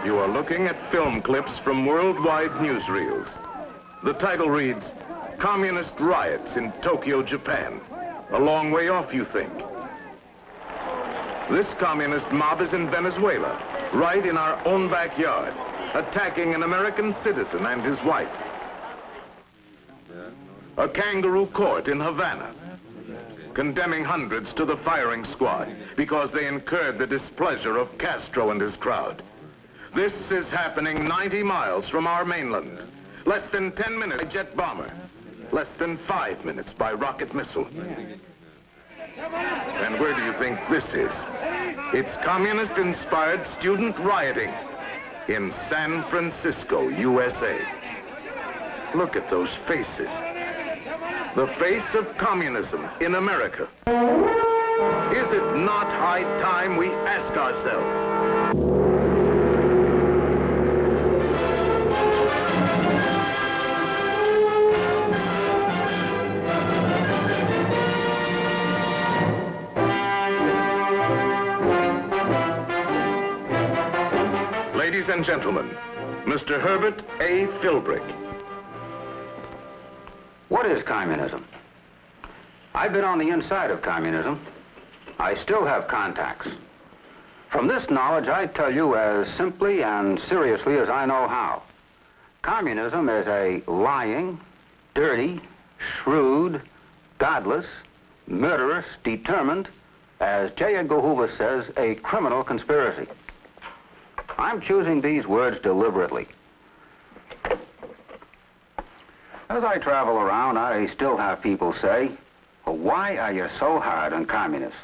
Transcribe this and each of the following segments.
You are looking at film clips from worldwide newsreels. The title reads, Communist Riots in Tokyo, Japan. A long way off, you think? This communist mob is in Venezuela, right in our own backyard, attacking an American citizen and his wife. A kangaroo court in Havana, condemning hundreds to the firing squad because they incurred the displeasure of Castro and his crowd. This is happening 90 miles from our mainland. Less than 10 minutes by jet bomber. Less than 5 minutes by rocket missile. And where do you think this is? It's communist-inspired student rioting in San Francisco, USA. Look at those faces. The face of communism in America. Is it not high time we ask ourselves? Ladies and gentlemen, Mr. Herbert A. Philbrick. What is communism? I've been on the inside of communism. I still have contacts. From this knowledge, I tell you as simply and seriously as I know how. Communism is a lying, dirty, shrewd, godless, murderous, determined, as J. Edgar Hoover says, a criminal conspiracy. I'm choosing these words deliberately. As I travel around, I still have people say, well, why are you so hard on communists?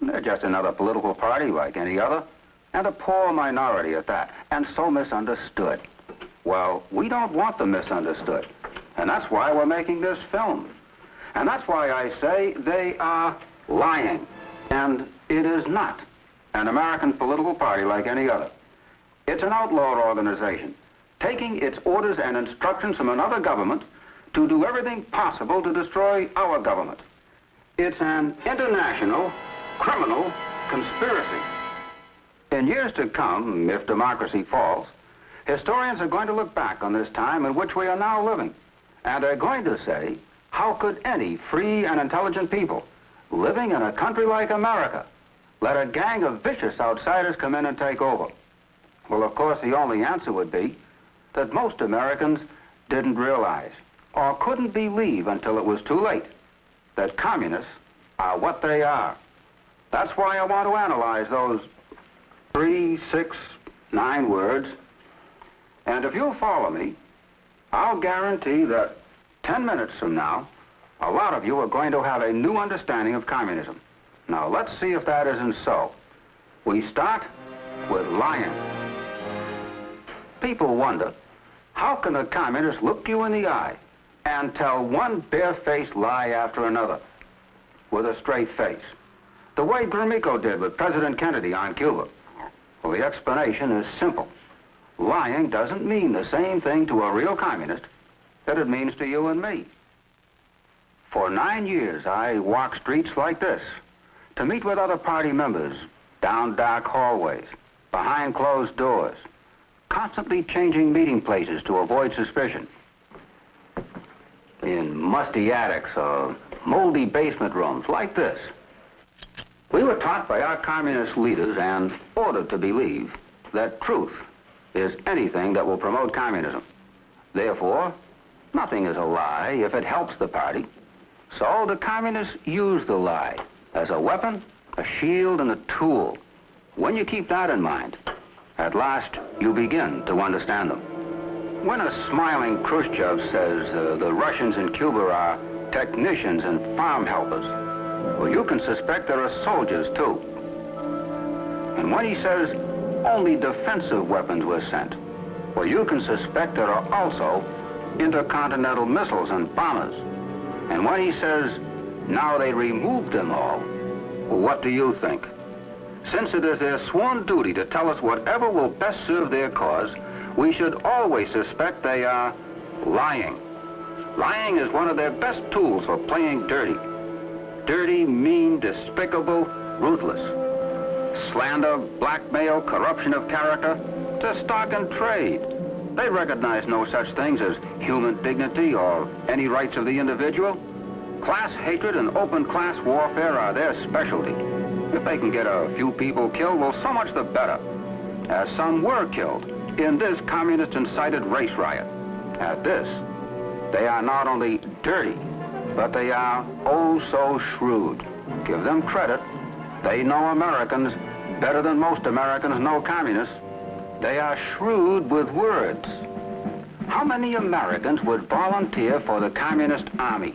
They're just another political party like any other, and a poor minority at that, and so misunderstood. Well, we don't want them misunderstood, and that's why we're making this film. And that's why I say they are lying, and it is not an American political party like any other. It's an outlawed organization, taking its orders and instructions from another government to do everything possible to destroy our government. It's an international criminal conspiracy. In years to come, if democracy falls, historians are going to look back on this time in which we are now living, and are going to say, how could any free and intelligent people living in a country like America let a gang of vicious outsiders come in and take over? Well, of course, the only answer would be that most Americans didn't realize or couldn't believe until it was too late that communists are what they are. That's why I want to analyze those 3, 6, 9 words. And if you'll follow me, I'll guarantee that 10 minutes from now, a lot of you are going to have a new understanding of communism. Now, let's see if that isn't so. We start with lying. People wonder, how can a communist look you in the eye and tell one barefaced lie after another with a straight face, the way Gromyko did with President Kennedy on Cuba? Well, the explanation is simple. Lying doesn't mean the same thing to a real communist that it means to you and me. For 9 years, I walked streets like this to meet with other party members down dark hallways, behind closed doors, constantly changing meeting places to avoid suspicion. In musty attics or moldy basement rooms like this. We were taught by our communist leaders and ordered to believe that truth is anything that will promote communism. Therefore, nothing is a lie if it helps the party. So the communists use the lie as a weapon, a shield, and a tool. When you keep that in mind, at last you begin to understand them. When a smiling Khrushchev says the Russians in Cuba are technicians and farm helpers, well, you can suspect there are soldiers too. And when he says only defensive weapons were sent, well, you can suspect there are also intercontinental missiles and bombers. And when he says now they removed them all, well, what do you think? Since it is their sworn duty to tell us whatever will best serve their cause, we should always suspect they are lying. Lying is one of their best tools for playing dirty. Dirty, mean, despicable, ruthless. Slander, blackmail, corruption of character, to stock and trade. They recognize no such things as human dignity or any rights of the individual. Class hatred and open class warfare are their specialty. If they can get a few people killed, well, so much the better. As some were killed in this communist-incited race riot. At this, they are not only dirty, but they are oh so shrewd. Give them credit. They know Americans better than most Americans know communists. They are shrewd with words. How many Americans would volunteer for the Communist Army?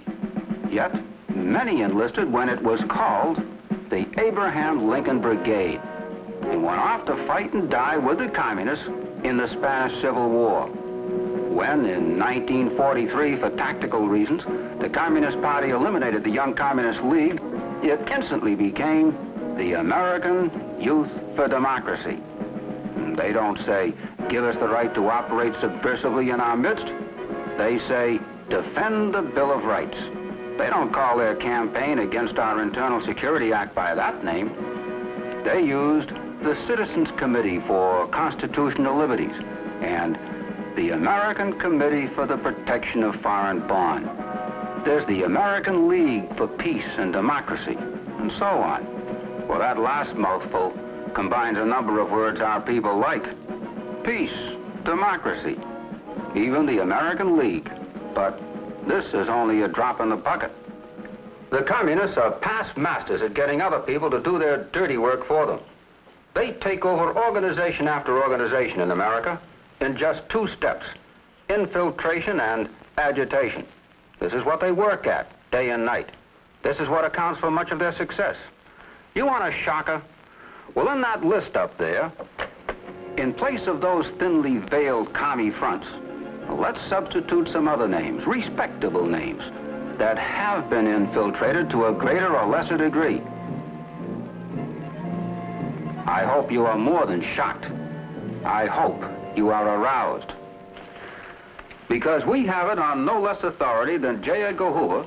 Yet, many enlisted when it was called the Abraham Lincoln Brigade and went off to fight and die with the Communists in the Spanish Civil War. When, in 1943, for tactical reasons, the Communist Party eliminated the Young Communist League, it instantly became the American Youth for Democracy. They don't say, give us the right to operate subversively in our midst. They say, defend the Bill of Rights. They don't call their campaign against our Internal Security Act by that name. They used the Citizens Committee for Constitutional Liberties and the American Committee for the Protection of Foreign Bond. There's the American League for Peace and Democracy, and so on. Well, that last mouthful combines a number of words our people like. Peace, democracy, even the American League. But this is only a drop in the bucket. The communists are past masters at getting other people to do their dirty work for them. They take over organization after organization in America in just 2 steps, infiltration and agitation. This is what they work at, day and night. This is what accounts for much of their success. You want a shocker? Well, in that list up there, in place of those thinly veiled commie fronts, let's substitute some other names, respectable names, that have been infiltrated to a greater or lesser degree. I hope you are more than shocked. I hope you are aroused. Because we have it on no less authority than J. Edgar Hoover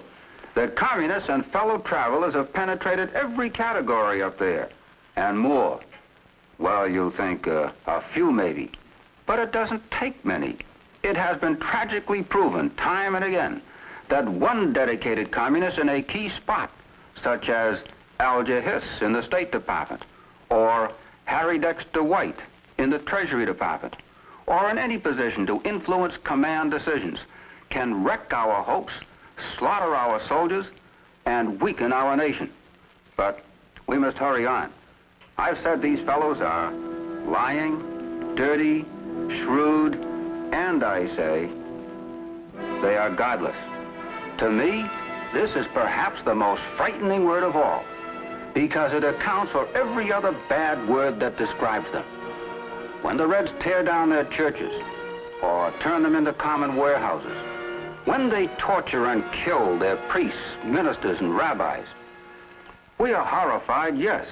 that communists and fellow travelers have penetrated every category up there, and more. Well, you think a few maybe, but it doesn't take many. It has been tragically proven time and again that one dedicated communist in a key spot, such as Alger Hiss in the State Department, or Harry Dexter White in the Treasury Department, or in any position to influence command decisions, can wreck our hopes, slaughter our soldiers, and weaken our nation. But we must hurry on. I've said these fellows are lying, dirty, shrewd, and I say they are godless. To me, this is perhaps the most frightening word of all, because it accounts for every other bad word that describes them. When the Reds tear down their churches or turn them into common warehouses, when they torture and kill their priests, ministers, and rabbis, we are horrified, yes.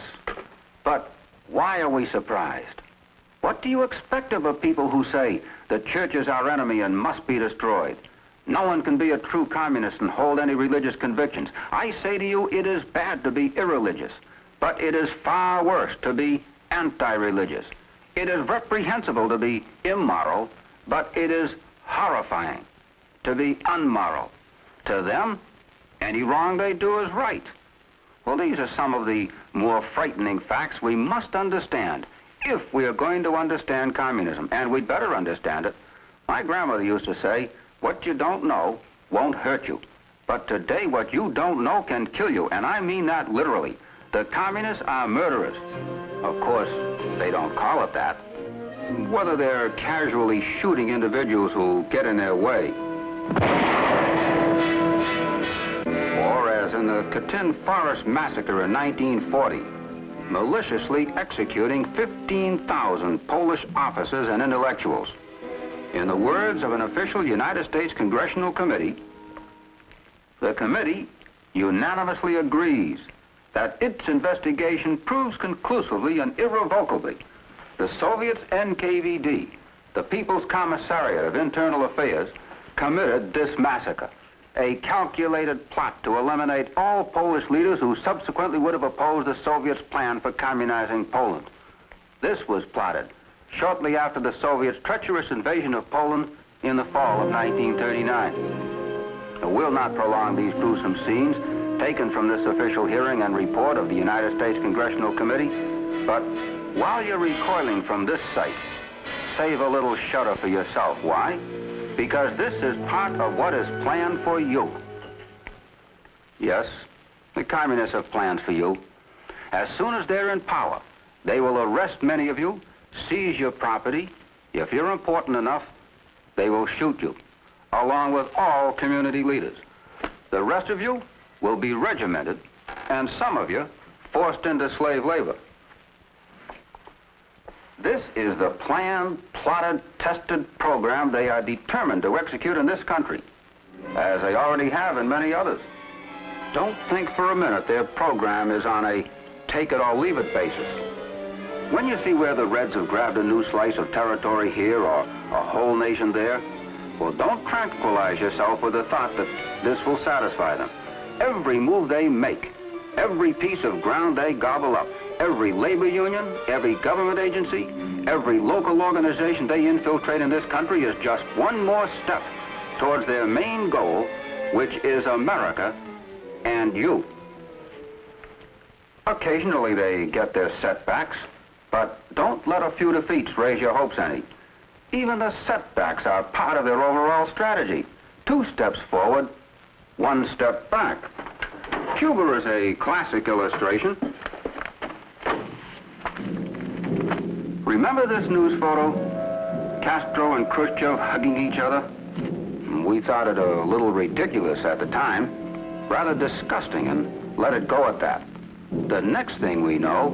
But why are we surprised? What do you expect of a people who say the church is our enemy and must be destroyed? No one can be a true communist and hold any religious convictions. I say to you, it is bad to be irreligious, but it is far worse to be anti-religious. It is reprehensible to be immoral, but it is horrifying to be unmoral. To them, any wrong they do is right. Well, these are some of the more frightening facts we must understand if we are going to understand communism, and we'd better understand it. My grandmother used to say, what you don't know won't hurt you. But today, what you don't know can kill you, and I mean that literally. The communists are murderers. Of course, they don't call it that. Whether they're casually shooting individuals who get in their way, or as in the Katyn forest massacre in 1940, maliciously executing 15,000 Polish officers and intellectuals. In the words of an official United States Congressional Committee, the committee unanimously agrees that its investigation proves conclusively and irrevocably the Soviets' NKVD, the People's Commissariat of Internal Affairs, committed this massacre, a calculated plot to eliminate all Polish leaders who subsequently would have opposed the Soviets' plan for communizing Poland. This was plotted shortly after the Soviets' treacherous invasion of Poland in the fall of 1939. We'll not prolong these gruesome scenes taken from this official hearing and report of the United States Congressional Committee, but while you're recoiling from this sight, save a little shudder for yourself. Why? Because this is part of what is planned for you. Yes, the communists have plans for you. As soon as they're in power, they will arrest many of you, seize your property. If you're important enough, they will shoot you, along with all community leaders. The rest of you will be regimented, and some of you forced into slave labor. This is the planned, plotted, tested program they are determined to execute in this country, as they already have in many others. Don't think for a minute their program is on a take-it-or-leave-it basis. When you see where the Reds have grabbed a new slice of territory here or a whole nation there, well, don't tranquilize yourself with the thought that this will satisfy them. Every move they make, every piece of ground they gobble up, every labor union, every government agency, every local organization they infiltrate in this country is just one more step towards their main goal, which is America and you. Occasionally they get their setbacks, but don't let a few defeats raise your hopes any. Even the setbacks are part of their overall strategy. 2 steps forward, 1 step back. Cuba is a classic illustration. Remember this news photo? Castro and Khrushchev hugging each other? We thought it a little ridiculous at the time, rather disgusting, and let it go at that. The next thing we know,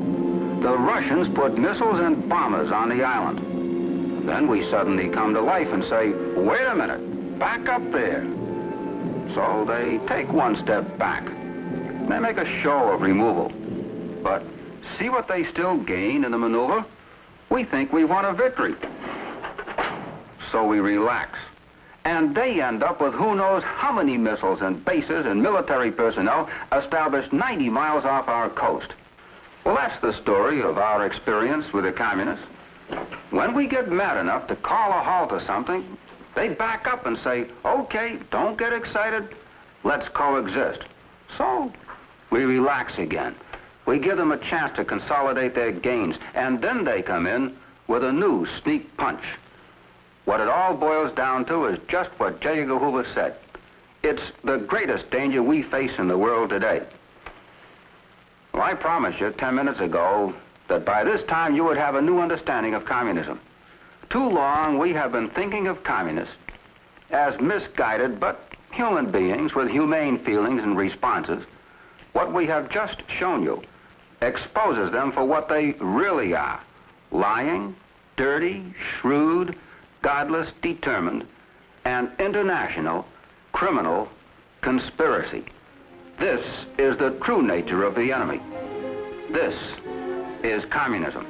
the Russians put missiles and bombers on the island. Then we suddenly come to life and say, wait a minute, back up there. So they take 1 step back. They make a show of removal. But see what they still gain in the maneuver? We think we won a victory. So we relax. And they end up with who knows how many missiles and bases and military personnel established 90 miles off our coast. Well, that's the story of our experience with the communists. When we get mad enough to call a halt to something, they back up and say, okay, don't get excited, let's coexist. So we relax again. We give them a chance to consolidate their gains, and then they come in with a new sneak punch. What it all boils down to is just what J. Edgar Hoover said. It's the greatest danger we face in the world today. Well, I promised you 10 minutes ago that by this time you would have a new understanding of communism. Too long we have been thinking of communists as misguided but human beings with humane feelings and responses. What we have just shown you exposes them for what they really are: lying, dirty, shrewd, godless, determined, and international criminal conspiracy. This is the true nature of the enemy. This is communism.